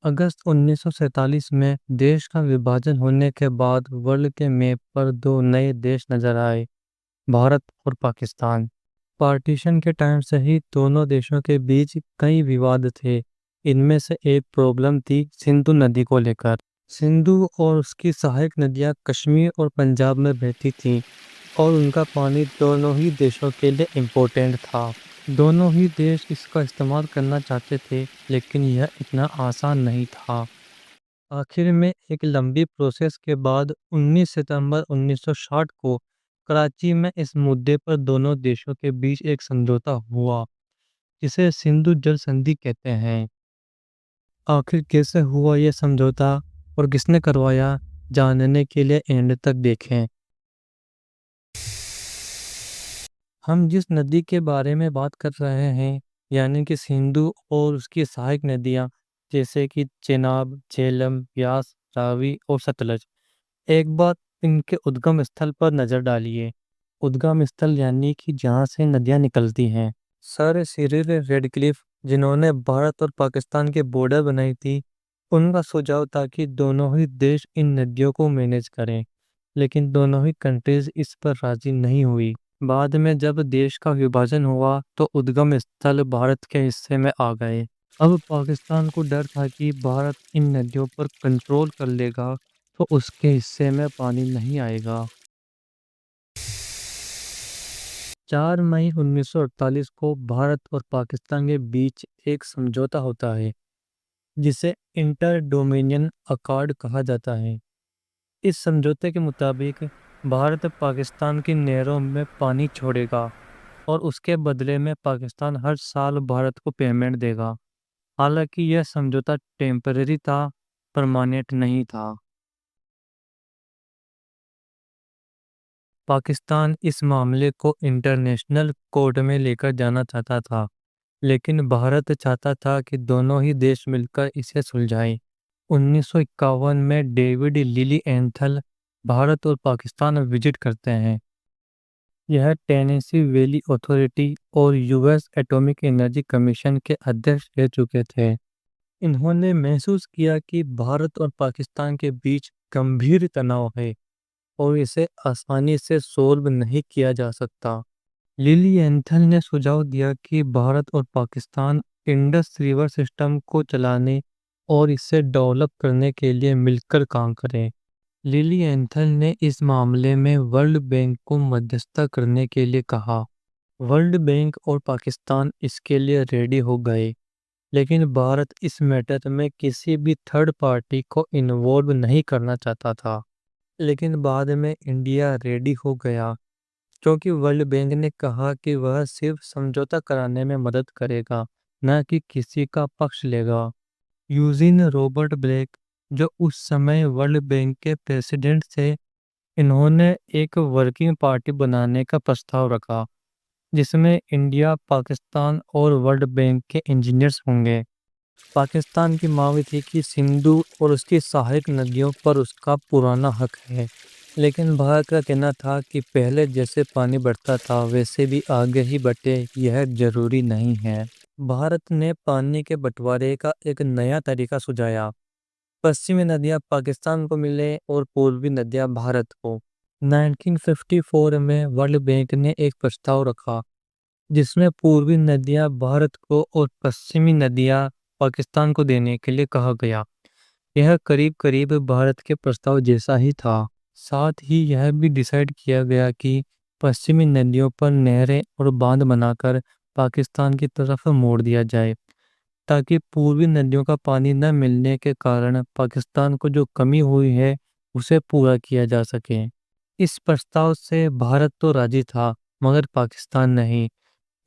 अगस्त 1947 में देश का विभाजन होने के बाद वर्ल्ड के मैप पर दो नए देश नजर आए, भारत और पाकिस्तान। पार्टीशन के टाइम से ही दोनों देशों के बीच कई विवाद थे। इनमें से एक प्रॉब्लम थी सिंधु नदी को लेकर। सिंधु और उसकी सहायक नदियां कश्मीर और पंजाब में बहती थीं और उनका पानी दोनों ही देशों के लिए इम्पोर्टेंट था। दोनों ही देश इसका इस्तेमाल करना चाहते थे, लेकिन यह इतना आसान नहीं था। आखिर में एक लंबी प्रोसेस के बाद 19 सितंबर 1960 को कराची में इस मुद्दे पर दोनों देशों के बीच एक समझौता हुआ, जिसे सिंधु जल संधि कहते हैं। आखिर कैसे हुआ यह समझौता और किसने करवाया, जानने के लिए एंड तक देखें। हम जिस नदी के बारे में बात कर रहे हैं, यानी कि सिंधु और उसकी सहायक नदियां, जैसे कि चेनाब, झेलम, ब्यास, रावी और सतलज। एक बार इनके उद्गम स्थल पर नजर डालिए। उद्गम स्थल यानी कि जहाँ से नदियां निकलती हैं। सर सिरिल रेडक्लिफ, जिन्होंने भारत और पाकिस्तान के बॉर्डर बनाई थी, उनका सुझाव था कि दोनों ही देश इन नदियों को मैनेज करें, लेकिन दोनों ही कंट्रीज इस पर राजी नहीं हुई। बाद में जब देश का विभाजन हुआ तो उद्गम स्थल भारत के हिस्से में आ गए। अब पाकिस्तान को डर था कि भारत इन नदियों पर कंट्रोल कर लेगा तो उसके हिस्से में पानी नहीं आएगा। 4 मई 1948 को भारत और पाकिस्तान के बीच एक समझौता होता है, जिसे इंटर डोमिनियन अकॉर्ड कहा जाता है। इस समझौते के मुताबिक भारत पाकिस्तान की नहरों में पानी छोड़ेगा और उसके बदले में पाकिस्तान हर साल भारत को पेमेंट देगा। हालांकि यह समझौता टेम्परेरी था, परमानेंट नहीं था। पाकिस्तान इस मामले को इंटरनेशनल कोर्ट में लेकर जाना चाहता था, लेकिन भारत चाहता था कि दोनों ही देश मिलकर इसे सुलझाएं। 1951 में डेविड लिली एंथल भारत और पाकिस्तान विजिट करते हैं। यह टेनेसी वैली अथॉरिटी और यूएस एटॉमिक एनर्जी कमीशन के अध्यक्ष रह चुके थे। इन्होंने महसूस किया कि भारत और पाकिस्तान के बीच गंभीर तनाव है और इसे आसानी से सोल्व नहीं किया जा सकता। लिली एंथल ने सुझाव दिया कि भारत और पाकिस्तान इंडस रिवर सिस्टम को चलाने और इसे डेवलप करने के लिए मिलकर काम करें। लिली एंथल ने इस मामले में वर्ल्ड बैंक को मध्यस्थता करने के लिए कहा। वर्ल्ड बैंक और पाकिस्तान इसके लिए रेडी हो गए, लेकिन भारत इस मैटर में किसी भी थर्ड पार्टी को इन्वॉल्व नहीं करना चाहता था। लेकिन बाद में इंडिया रेडी हो गया, क्योंकि वर्ल्ड बैंक ने कहा कि वह सिर्फ समझौता कराने में मदद करेगा, न कि किसी का पक्ष लेगा। यूजिन रॉबर्ट ब्लेक, जो उस समय वर्ल्ड बैंक के प्रेसिडेंट थे, इन्होंने एक वर्किंग पार्टी बनाने का प्रस्ताव रखा, जिसमें इंडिया, पाकिस्तान और वर्ल्ड बैंक के इंजीनियर्स होंगे। पाकिस्तान की मांग थी कि सिंधु और उसकी सहायक नदियों पर उसका पुराना हक है, लेकिन भारत का कहना था कि पहले जैसे पानी बढ़ता था वैसे भी आगे ही बढ़े, यह जरूरी नहीं है। भारत ने पानी के बंटवारे का एक नया तरीका सुझाया। पश्चिमी नदियां पाकिस्तान को मिले और पूर्वी नदियां भारत को। 1954 में वर्ल्ड बैंक ने एक प्रस्ताव रखा, जिसमें पूर्वी नदियां भारत को और पश्चिमी नदियां पाकिस्तान को देने के लिए कहा गया। यह करीब करीब भारत के प्रस्ताव जैसा ही था। साथ ही यह भी डिसाइड किया गया कि पश्चिमी नदियों पर नहरें और बांध बनाकर पाकिस्तान की तरफ मोड़ दिया जाए, ताकि पूर्वी नदियों का पानी न मिलने के कारण पाकिस्तान को जो कमी हुई है उसे पूरा किया जा सके। इस प्रस्ताव से भारत तो राजी था, मगर पाकिस्तान नहीं।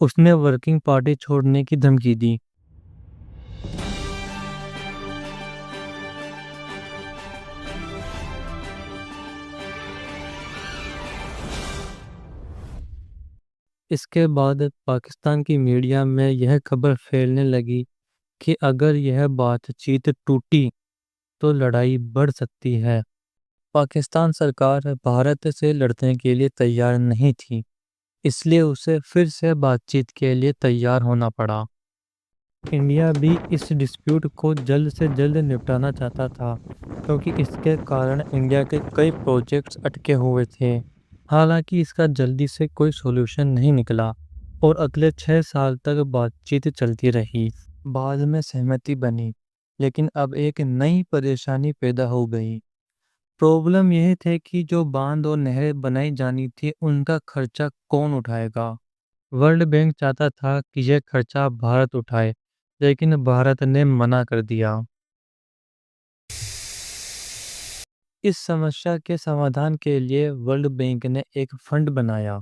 उसने वर्किंग पार्टी छोड़ने की धमकी दी। इसके बाद पाकिस्तान की मीडिया में यह खबर फैलने लगी कि अगर यह बातचीत टूटी तो लड़ाई बढ़ सकती है। पाकिस्तान सरकार भारत से लड़ने के लिए तैयार नहीं थी, इसलिए उसे फिर से बातचीत के लिए तैयार होना पड़ा। इंडिया भी इस डिस्प्यूट को जल्द से जल्द निपटाना चाहता था, क्योंकि इसके कारण इंडिया के कई प्रोजेक्ट्स अटके हुए थे। हालांकि इसका जल्दी से कोई सॉल्यूशन नहीं निकला और अगले 6 साल तक बातचीत चलती रही। बाद में सहमति बनी, लेकिन अब एक नई परेशानी पैदा हो गई। प्रॉब्लम यह थे कि जो बांध और नहरें बनाई जानी थी, उनका खर्चा कौन उठाएगा। वर्ल्ड बैंक चाहता था कि यह खर्चा भारत उठाए, लेकिन भारत ने मना कर दिया। इस समस्या के समाधान के लिए वर्ल्ड बैंक ने एक फंड बनाया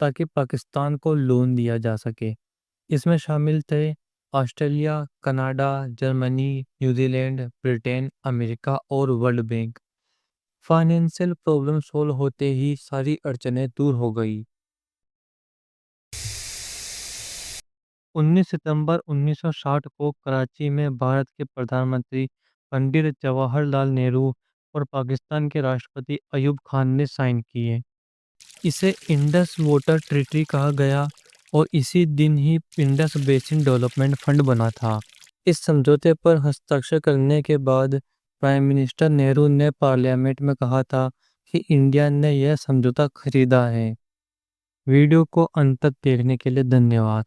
ताकि पाकिस्तान को लोन दिया जा सके। इसमें शामिल थे Australia, Canada, Germany, New Zealand, Britain, America और world bank. Financial problem solve होते ही सारी अड़चनें दूर हो गई। 19 सितंबर 1960 को कराची में भारत के प्रधानमंत्री पंडित जवाहरलाल नेहरू और पाकिस्तान के राष्ट्रपति अयूब खान ने साइन किए। इसे इंडस वाटर ट्रीटी कहा गया और इसी दिन ही इंडस बेसिन डेवलपमेंट फंड बना था। इस समझौते पर हस्ताक्षर करने के बाद प्राइम मिनिस्टर नेहरू ने पार्लियामेंट में कहा था कि इंडिया ने यह समझौता खरीदा है। वीडियो को अंत तक देखने के लिए धन्यवाद।